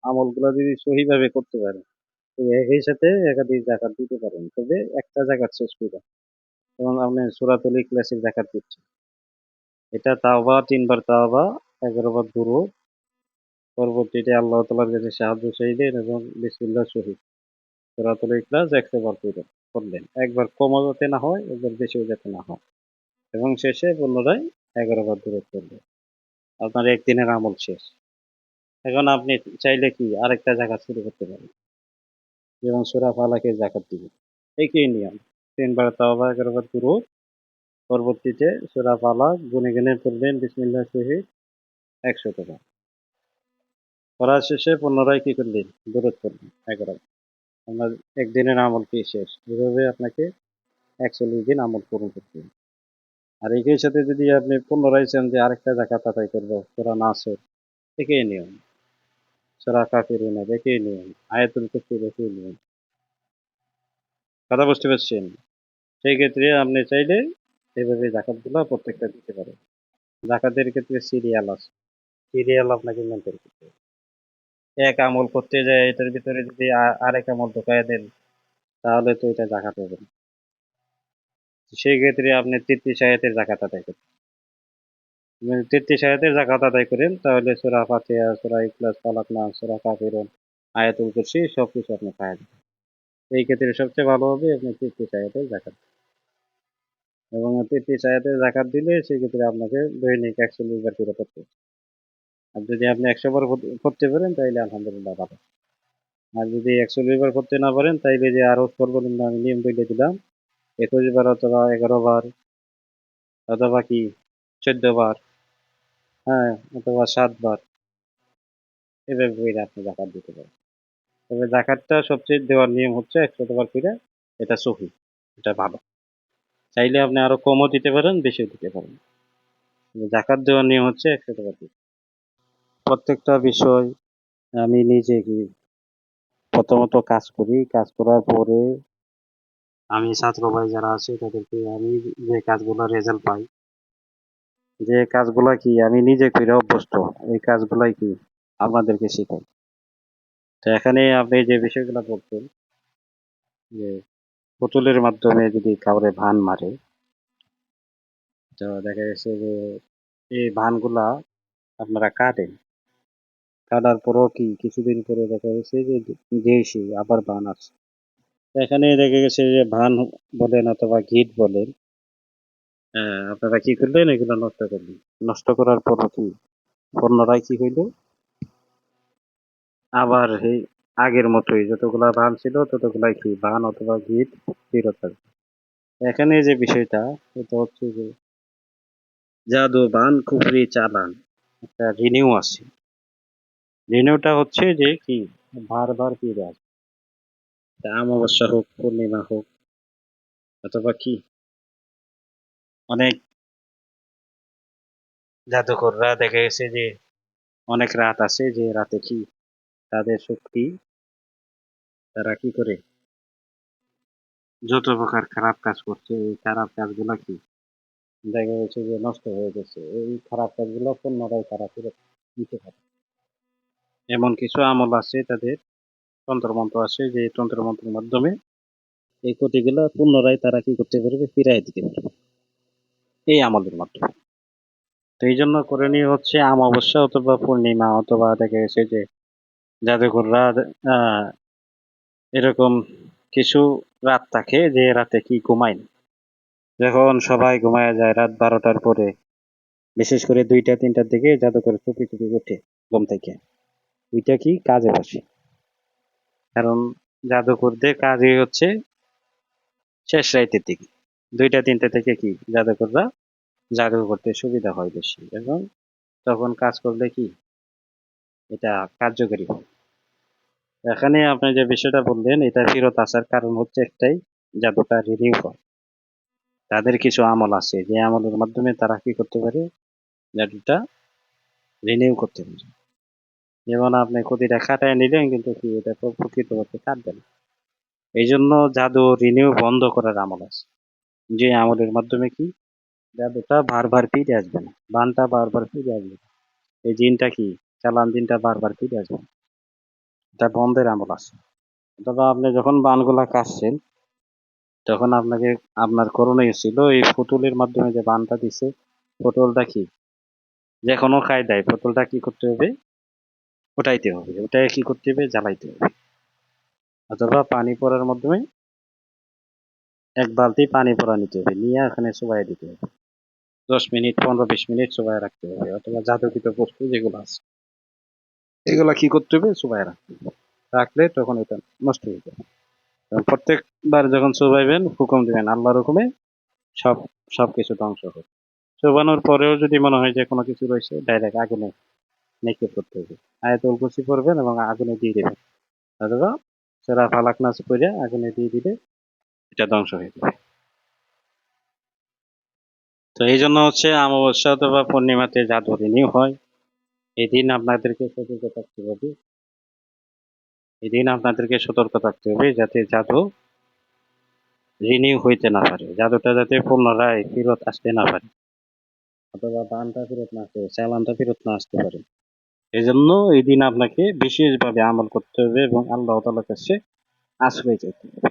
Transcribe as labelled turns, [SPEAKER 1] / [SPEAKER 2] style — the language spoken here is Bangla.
[SPEAKER 1] আমলগুলো যদি সহিভাবে করতে পারেন, তো একই সাথে একাধিক জাকাত দিতে পারেন, তবে একটা জাকাত শেষ করে। যেমন আপনি সূরাতুল ইখলাসের জাকাত দিচ্ছেন, এটা তাওবা ৩ বার তাওবা, ১১ বার দুরূদ, পরবর্তীতে আল্লাহ তাআলার কাছে সাহায্য চাইলেন এবং বিসমিল্লাহ শহীদ সূরাতুল ইখলাস ১০০ বার পড়লেন। একবার কমও যাতে না হয়, একবার বেশিও যাতে না হয়, এবং শেষে পুনরায় ১১ বার দুরূদ পড়লেন। আপনার একদিনের আমল শেষ। এখন আপনি চাইলে কি আরেকটা জাকাত শুরু করতে পারেন, যেমন সূরা ফালাকের জাকাত দিবেন। একই নিয়ম, ৩ বার তাওবা, ১১ বার দুরূদ, পরবর্তীতে সূরা ফালাক গুনে গুনে পড়বেন বিসমিল্লাহ শহীদ ১০০ বার। পড়া শেষে পুনরায় কি করলেন? দুরূদ পড়লেন ১১ বার। আপনার একদিনের আমল কি শেষ। এভাবে আপনাকে ৪১ দিন আমল পূরণ করতে হবে। আর একই সাথে যদি আপনি পুনরায় চান যে আরেকটা জাকাত আদায় করবো, সূরা নাসর, একই নিয়ম, সূরা কাফিরুন একই নিয়ম, আয়াতুল কুরসির একই নিয়ম। কথা বুঝতে পারছেন? সেই ক্ষেত্রে আপনি চাইলে এভাবে জাকাতগুলো প্রত্যেকটা দিতে পারেন। জাকাতের ক্ষেত্রে সিরিয়াল আছে, সিরিয়াল আপনাকে মেনটেন করতে হবে। এক আমল করতে যায় এটার ভিতরে যদি আরেক আমল ঢুকাইয়া দেন, তাহলে তো এটা জাকাত হবে না। সেই ক্ষেত্রে আপনি ৩৩ আয়াতের জাকাত আদায় করেন। ৩৩ আয়াতের জাকাত আদায় করেন, তাহলে সূরা ফাতিহা, সূরা ইখলাস, ফালাক, নাস, সূরা কাফিরুন, আয়াতুল কুরসি সবকিছু আপনি পায় যাবেন। এই ক্ষেত্রে সবচেয়ে ভালো হবে আপনি ৩৩ আয়াতের জাকাত, এবং ৩৩ আয়াতের জাকাত দিলে সেক্ষেত্রে আপনাকে দৈনিক ৪১ বার করে পড়তে হবে। আর যদি আপনি ১০০ বার করতে পারেন তাইলে আলহামদুলিল্লাহ ভালো। আর যদি ৪১ বার করতে না পারেন, তাইলে যে আরো সর্বনিম্ন আমি নিয়ম বলে দিলাম, ২১ বার অথবা ১১ বার, অথবা কি ১৪ বার, হ্যাঁ, অথবা ৭ বার, এভাবে করে আপনি জাকাত দিতে পারেন। তবে জাকাতটা সবচেয়ে দেওয়ার নিয়ম হচ্ছে ১০০ বার করে, এটা সহি, এটা ভালো। চাইলে আপনি আরো কমও দিতে পারেন, বেশিও দিতে পারেন। জাকাত দেওয়ার নিয়ম হচ্ছে ১০০ বার দিতে। প্রত্যেকটা বিষয় আমি নিজে কি প্রথমত কাজ করি, কাজ করার পরে আমি ছাত্র ভাই যারা আছে তাদেরকে আমি যে কাজগুলো রেজাল্ট পাই, যে কাজগুলা কি আমি নিজে করে অভ্যস্ত, এই কাজগুলাই কি আপনাদেরকে শেখাই। তো এখানে আপনি যে বিষয়গুলো বলছেন, যে পুতুলের মাধ্যমে যদি কাউরে ভান মারে, তো দেখা গেছে যে এই ভানগুলা আপনারা কাটেন, কাটার পরও কি কিছুদিন পরে দেখা গেছে যে সেই আবার ভান আসছে। এখানে দেখা গেছে যে ভান বলেন অথবা গিট বলেন, আপনারা কি করলেন? এগুলো নষ্ট করলেন। নষ্ট করার পর কি পুনরায় কি হইল? আবার এই আগের মতোই যতগুলা বান ছিল ততগুলাই কি বান অথবা গিট ফেরত আসবে। এখানে যে বিষয়টা, এটা হচ্ছে যে জাদু, বান, কুফরি, চালান, একটা রিনিউ আছে। রিনিউটা হচ্ছে যে কি বারবার ফিরে আসবে। তা অমাবস্যা হোক, পূর্ণিমা হোক, অথবা কি অনেক জাদুকররা দেখা গেছে যে অনেক রাত আছে যে রাতে কি তাদের শক্তি, তারা কি করে যত প্রকার খারাপ কাজ করছে এই খারাপ কাজগুলা কি দেখা গেছে যে নষ্ট হয়ে গেছে। এই খারাপ কাজগুলো পুনরায় তারা ফেরত দিতে পারে। এমন কিছু আমল আছে তাদের, তন্ত্রমন্ত্র আছে, যে তন্ত্রমন্ত্রের মাধ্যমে এই ক্ষতিগুলো পুনরায় তারা কি করতে পারবে? ফিরাই দিতে পারবে এই আমলের মাধ্যমে। তো এই জন্য করণীয় হচ্ছে অমাবস্যা অথবা পূর্ণিমা, অথবা দেখা গেছে যে জাদুঘররা আহ এরকম কিছু রাত থাকে যে রাতে কি ঘুমায় না। যখন সবাই ঘুমায় যায় রাত ১২টার পরে, বিশেষ করে ২টা ৩টার দিকে জাদুঘর চুপি চুপি ওঠে ঘুম থেকে, ওইটা কি কাজে বসে। কারণ জাদুকরদের কাজই হচ্ছে শেষ রাইতের দিকে ২টা ৩টা থেকে কি জাদুকররা জাদু করতে সুবিধা হয় বেশি, এবং তখন কাজ করলে কি এটা কার্যকরী হয়। এখানে আপনি যে বিষয়টা বললেন, এটা ফেরত আসার কারণ হচ্ছে একটাই, জাদুটা রিনিউ হয়। তাদের কিছু আমল আছে যে আমলের মাধ্যমে তারা কি করতে পারে? জাদুটা রিনিউ করতে পারে। যেমন আপনি ক্ষতিটা কাটায় নিলেন, কিন্তু কি এটা প্রকৃতপক্ষে কাটবে না। এই জন্য জাদু রিনিউ বন্ধ করার আমল আছে, যে আমলের মাধ্যমে কি জাদুটা বারবার ফিরে আসবে না, বানটা বারবার ফিরে আসবে না, এই জিনটা কি চালান জিনটা বারবার ফিরে আসবে না। এটা বন্ধের আমল আছে। অথবা আপনি যখন বানগুলা কাটছেন তখন আপনাকে আপনার করণীয় ছিল এই পুতুলের মাধ্যমে যে বানটা দিছে, পুতুলটা কি যে কোনো কায়দায় পুতুলটা কি করতে হবে, উঠাইতে হবে, ওটাই কি করতে হবে, জ্বালাইতে হবে। অথবা পানি পড়ার মাধ্যমে এক বালতি পানি পড়া নিতে হবে, নিয়ে এখানে চুবাই দিতে হবে, 10 মিনিট 15-20 মিনিট চুবাই রাখতে হবে। অথবা জাদুকৃত বস্তু যেগুলো আছে এগুলা কি করতে হবে, চুবাই রাখতে হবে। রাখলে তখন এটা নষ্ট হয়ে যাবে। এবং প্রত্যেকবার যখন চুবাইবেন হুকুম দিবেন আল্লাহর হুকুমে, সব সবকিছু ধ্বংস হবে। চুবানোর পরেও যদি মনে হয় যে কোনো কিছু রয়েছে, ডাইরেক্ট আগুনে নিক্ষেপ করতে হবে। আয়াতুল কুরসি পড়বেন এবং আগুনে দিয়ে দেবেন, অথবা সূরা ফালাক নাস পড়ে আগুনে দিয়ে দিলে এটা ধ্বংস হয়ে যাবে। তো এই জন্য হচ্ছে অমাবস্যা অথবা পূর্ণিমাতে জাদু রিনিউ হয়, এদিন আপনাদেরকে সতর্ক থাকতে হবে। এদিন আপনাদেরকে সতর্ক থাকতে হবে যাতে জাদু রিনিউ হইতে না পারে, জাদুটা যাতে পুনরায় ফেরত আসতে না পারে, অথবা দানটা ফেরত না আসতে, চালানটা ফেরত না আসতে পারে। এই জন্য এই দিন আপনাকে বিশেষভাবে আমল করতে হবে এবং আল্লাহ তাআলার কাছে আশ্রয় চাইতে হবে।